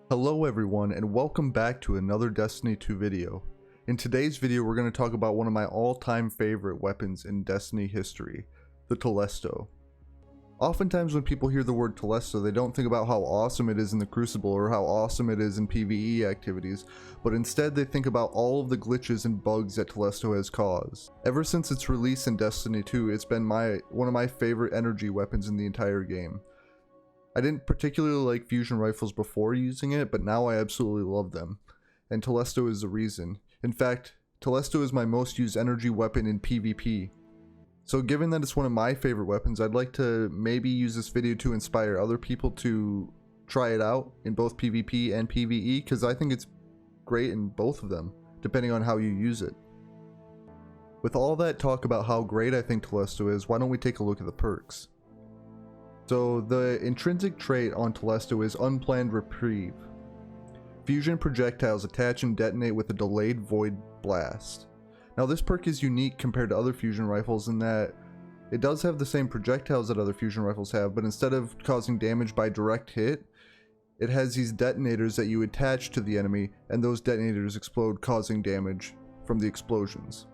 Hello everyone and welcome back to another Destiny 2 video. In today's video we're going to talk about one of my all-time favorite weapons in Destiny history, the Telesto. Oftentimes when people hear the word Telesto they don't think about how awesome it is in the crucible or how awesome it is in PvE activities, but instead they think about all of the glitches and bugs that Telesto has caused. Ever since its release in Destiny 2 it's been one of my favorite energy weapons in the entire game. I didn't particularly like fusion rifles before using it, but now I absolutely love them. And Telesto is the reason. In fact, Telesto is my most used energy weapon in PvP. So given that it's one of my favorite weapons, I'd like to maybe use this video to inspire other people to try it out in both PvP and PvE, because I think it's great in both of them, depending on how you use it. With all that talk about how great I think Telesto is, why don't we take a look at the perks? So the intrinsic trait on Telesto is Unplanned Reprieve. Fusion projectiles attach and detonate with a delayed void blast. Now this perk is unique compared to other fusion rifles in that it does have the same projectiles that other fusion rifles have, but instead of causing damage by direct hit, it has these detonators that you attach to the enemy and those detonators explode, causing damage from the explosions.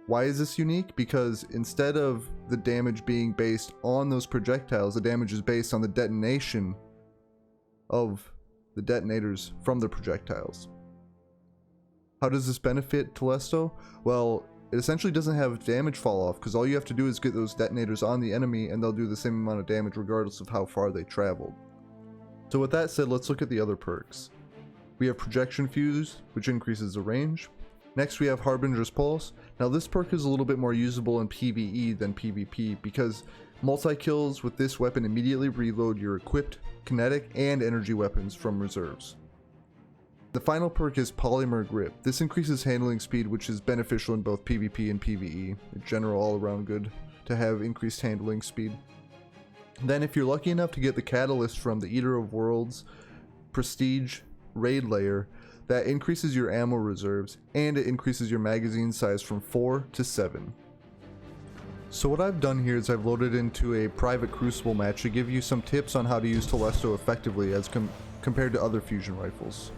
Why is this unique? Because instead of the damage being based on those projectiles, the damage is based on the detonation of the detonators from the projectiles. How does this benefit Telesto? Well, it essentially doesn't have damage fall off, because all you have to do is get those detonators on the enemy and they'll do the same amount of damage regardless of how far they traveled. So with that said, let's look at the other perks. We have Projection Fuse, which increases the range. Next we have Harbinger's Pulse. Now this perk is a little bit more usable in PvE than PvP because multi-kills with this weapon immediately reload your equipped, kinetic, and energy weapons from reserves. The final perk is Polymer Grip. This increases handling speed, which is beneficial in both PvP and PvE. In general, all around good to have increased handling speed. Then if you're lucky enough to get the Catalyst from the Eater of Worlds Prestige Raid Layer, that increases your ammo reserves, and it increases your magazine size from 4 to 7. So what I've done here is I've loaded into a private crucible match to give you some tips on how to use Telesto effectively as compared to other fusion rifles.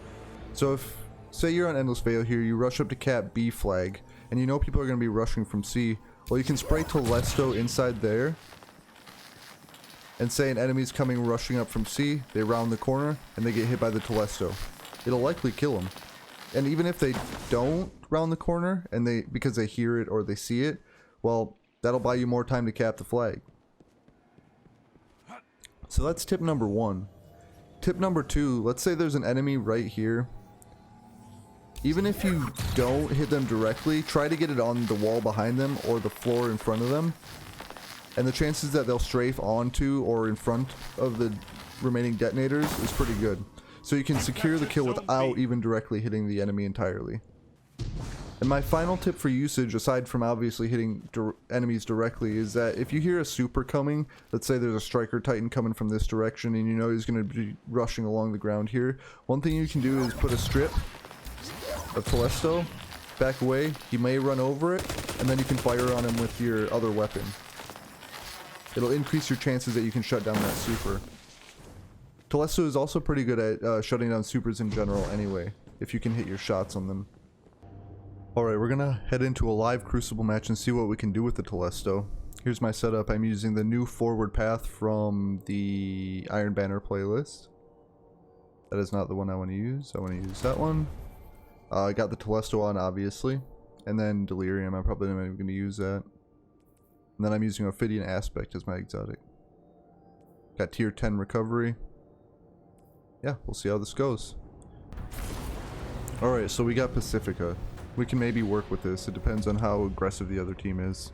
So if, say you're on Endless Vale here, you rush up to Cap B flag, and you know people are going to be rushing from C, well you can spray Telesto inside there, and say an enemy's coming rushing up from C, they round the corner, and they get hit by the Telesto. It'll likely kill them. And even if they don't round the corner and because they hear it or they see it, well, that'll buy you more time to cap the flag. So that's tip number 1. Tip number 2, let's say there's an enemy right here. Even if you don't hit them directly, try to get it on the wall behind them or the floor in front of them. And the chances that they'll strafe onto or in front of the remaining detonators is pretty good. So you can secure the kill without even directly hitting the enemy entirely. And my final tip for usage, aside from obviously hitting enemies directly, is that if you hear a super coming, let's say there's a striker titan coming from this direction and you know he's going to be rushing along the ground here, one thing you can do is put a strip of Telesto, back away, he may run over it, and then you can fire on him with your other weapon. It'll increase your chances that you can shut down that super. Telesto is also pretty good at shutting down supers in general anyway, if you can hit your shots on them. Alright, we're gonna head into a live crucible match and see what we can do with the Telesto. Here's my setup. I'm using the new forward path from the Iron Banner playlist. That is not the one I want to use. I want to use that one. I got the Telesto on obviously, and then Delirium. I'm probably not even going to use that. And then I'm using Ophidian Aspect as my exotic. Got tier 10 recovery. Yeah, we'll see how this goes. Alright, so we got Pacifica. We can maybe work with this. It depends on how aggressive the other team is.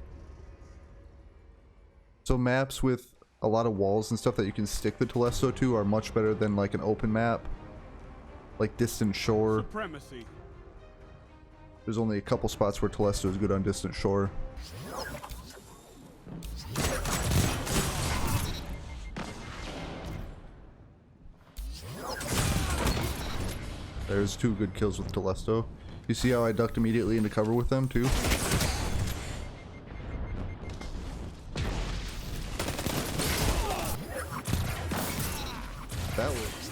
So maps with a lot of walls and stuff that you can stick the Telesto to are much better than like an open map. Like Distant Shore. Supremacy. There's only a couple spots where Telesto is good on Distant Shore. There's 2 good kills with Telesto. You see how I ducked immediately into cover with them too? That works.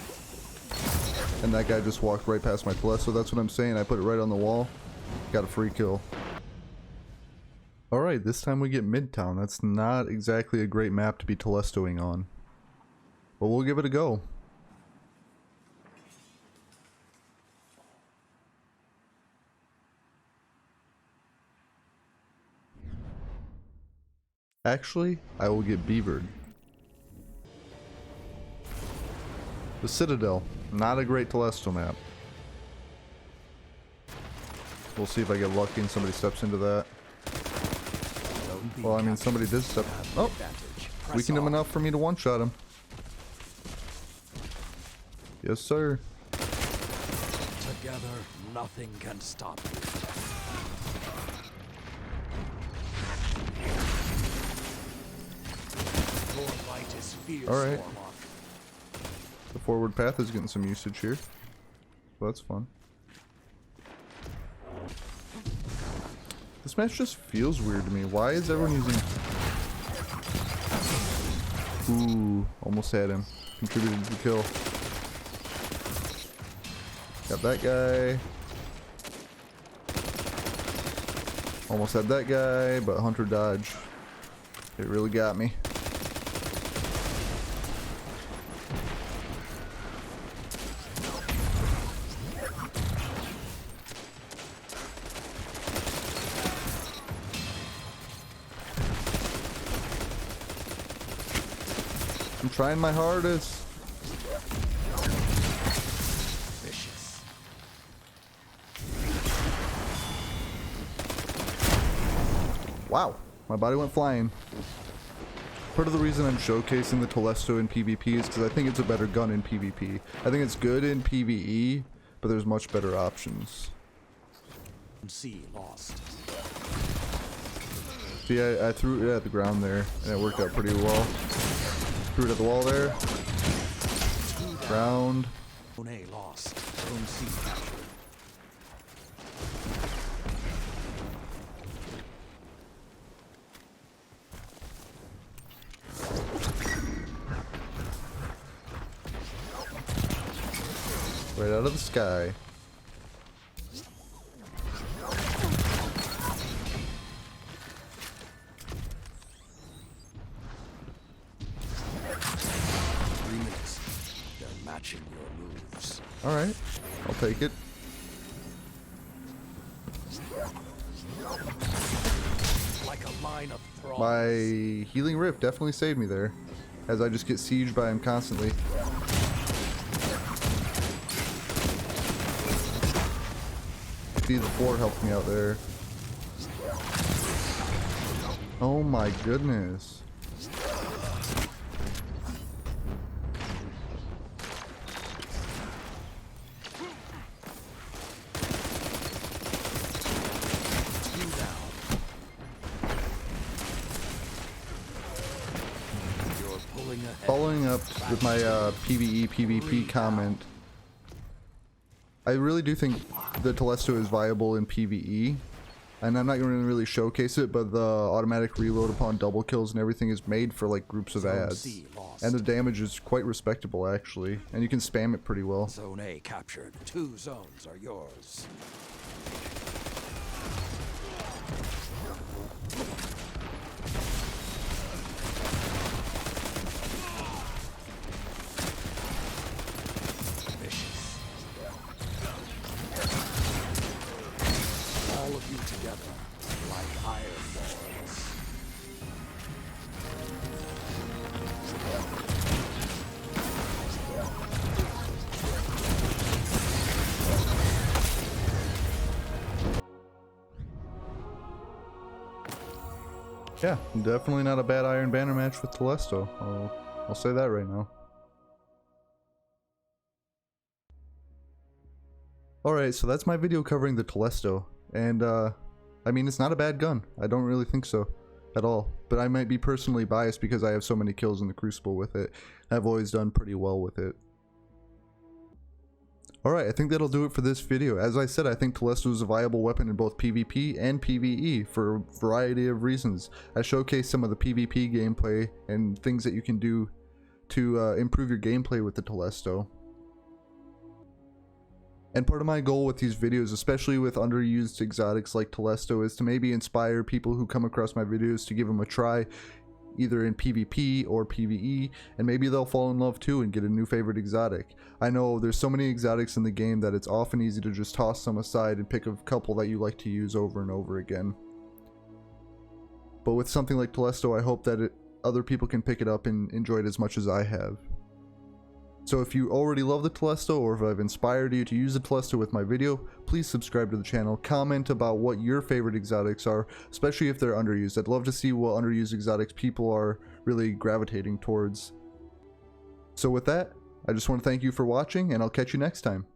And that guy just walked right past my Telesto. That's what I'm saying. I put it right on the wall. Got a free kill. Alright, this time we get Midtown. That's not exactly a great map to be Telestoing on. But we'll give it a go. Actually, I will get beavered. The Citadel. Not a great Telesto map. We'll see if I get lucky and somebody steps into that. Well, I mean, somebody did step. Oh! Weakened him enough for me to one-shot him. Yes, sir. Together, nothing can stop you. Your light is fierce, Alright. Warlock. The forward path is getting some usage here. So that's fun. This match just feels weird to me. Why is everyone using... Ooh, almost had him. Contributed to the kill. Got that guy. Almost had that guy, but Hunter dodge. It really got me. I'm trying my hardest. Vicious. Wow, my body went flying. Part of the reason I'm showcasing the Telesto in PvP is because I think it's a better gun in PvP. I think it's good in PvE, but there's much better options. Sea lost. See, I threw it at the ground there, and it worked out pretty well. Threw it at the wall there. Ground. Zone A lost. Zone C captured. Right out of the sky. Matching your moves. Alright, I'll take it. Like a line of thralls. My healing rift definitely saved me there, as I just get sieged by him constantly. See, the 4 helped me out there. Oh my goodness. Following up with my PvE PvP comment, I really do think the Telesto is viable in PvE, and I'm not going to really showcase it, but the automatic reload upon double kills and everything is made for like groups of ads, and the damage is quite respectable actually, and you can spam it pretty well. Zone A captured. 2 zones are yours. All of you together, like iron balls. Yeah, definitely not a bad Iron Banner match with Telesto. I'll say that right now. Alright, so that's my video covering the Telesto. And, I mean, it's not a bad gun. I don't really think so at all. But I might be personally biased because I have so many kills in the Crucible with it. I've always done pretty well with it. Alright, I think that'll do it for this video. As I said, I think Telesto is a viable weapon in both PvP and PvE for a variety of reasons. I showcased some of the PvP gameplay and things that you can do to improve your gameplay with the Telesto. And part of my goal with these videos, especially with underused exotics like Telesto, is to maybe inspire people who come across my videos to give them a try, either in PvP or PvE, and maybe they'll fall in love too and get a new favorite exotic. I know there's so many exotics in the game that it's often easy to just toss some aside and pick a couple that you like to use over and over again. But with something like Telesto, I hope that other people can pick it up and enjoy it as much as I have. So if you already love the Telesto, or if I've inspired you to use the Telesto with my video, please subscribe to the channel, comment about what your favorite exotics are, especially if they're underused. I'd love to see what underused exotics people are really gravitating towards. So with that, I just want to thank you for watching, and I'll catch you next time.